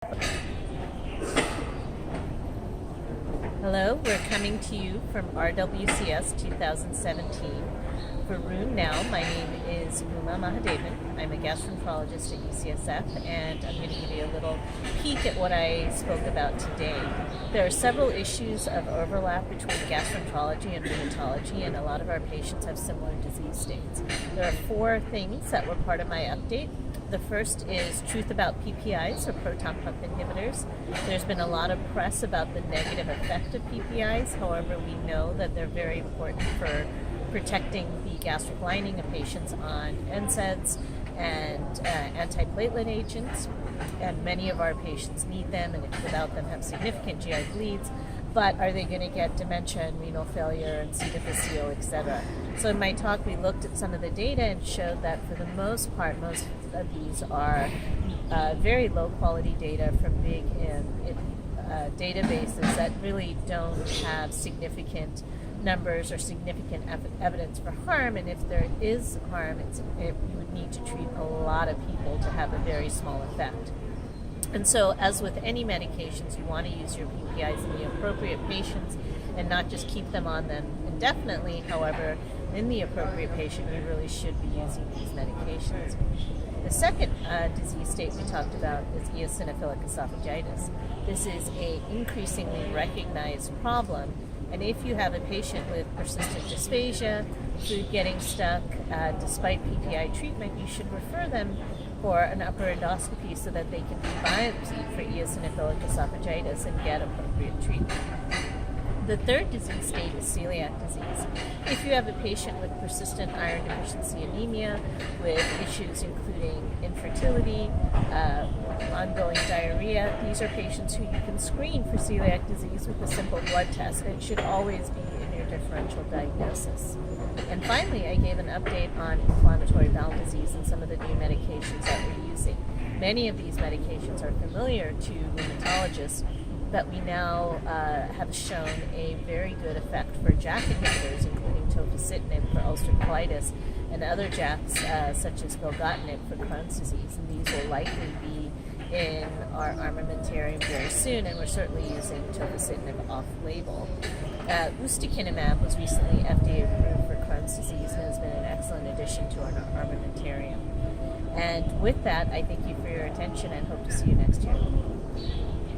Hello, we're coming to you from RWCS 2017. For Room Now, my name is Uma Mahadevan. I'm a gastroenterologist at UCSF, and I'm going to give you a little peek at what I spoke about today. There are several issues of overlap between gastroenterology and rheumatology, and a lot of our patients have similar disease states. There are four things that were part of my update. The first is truth about PPIs, or proton pump inhibitors. There's been a lot of press about the negative effect of PPIs. However, we know that they're very important for protecting the gastric lining of patients on NSAIDs and antiplatelet agents. And many of our patients need them, and without them have significant GI bleeds. But are they going to get dementia and renal failure and C. difficile, etc.? So in my talk, we looked at some of the data and showed that for the most part, most of these are very low quality data from big databases that really don't have significant numbers or significant evidence for harm. And if there is harm, you would need to treat a lot of people to have a very small effect. And so, as with any medications, you want to use your PPIs in the appropriate patients and not just keep them on them indefinitely. However, in the appropriate patient, you really should be using these medications. The second disease state we talked about is eosinophilic esophagitis. This is an increasingly recognized problem, and if you have a patient with persistent dysphagia, food getting stuck, despite PPI treatment, you should refer them for an upper endoscopy so that they can be biopsied for eosinophilic esophagitis and get appropriate treatment. The third disease state is celiac disease. If you have a patient with persistent iron deficiency anemia with issues including infertility, ongoing diarrhea, these are patients who you can screen for celiac disease with a simple blood test. It should always be in your differential diagnosis. And finally, I gave an update on inflammatory bowel disease and some of the new medications that we're using. Many of these medications are familiar to rheumatologists, but we now have shown a very good effect for JAK inhibitors, including tofacitinib for ulcerative colitis, and other JAKs such as filgotinib for Crohn's disease. And these will likely be in our armamentarium very soon, and we're certainly using tofacitinib off-label. Ustekinumab was recently FDA approved for Crohn's disease and has been an excellent addition to our armamentarium. And with that, I thank you for your attention and hope to see you next year.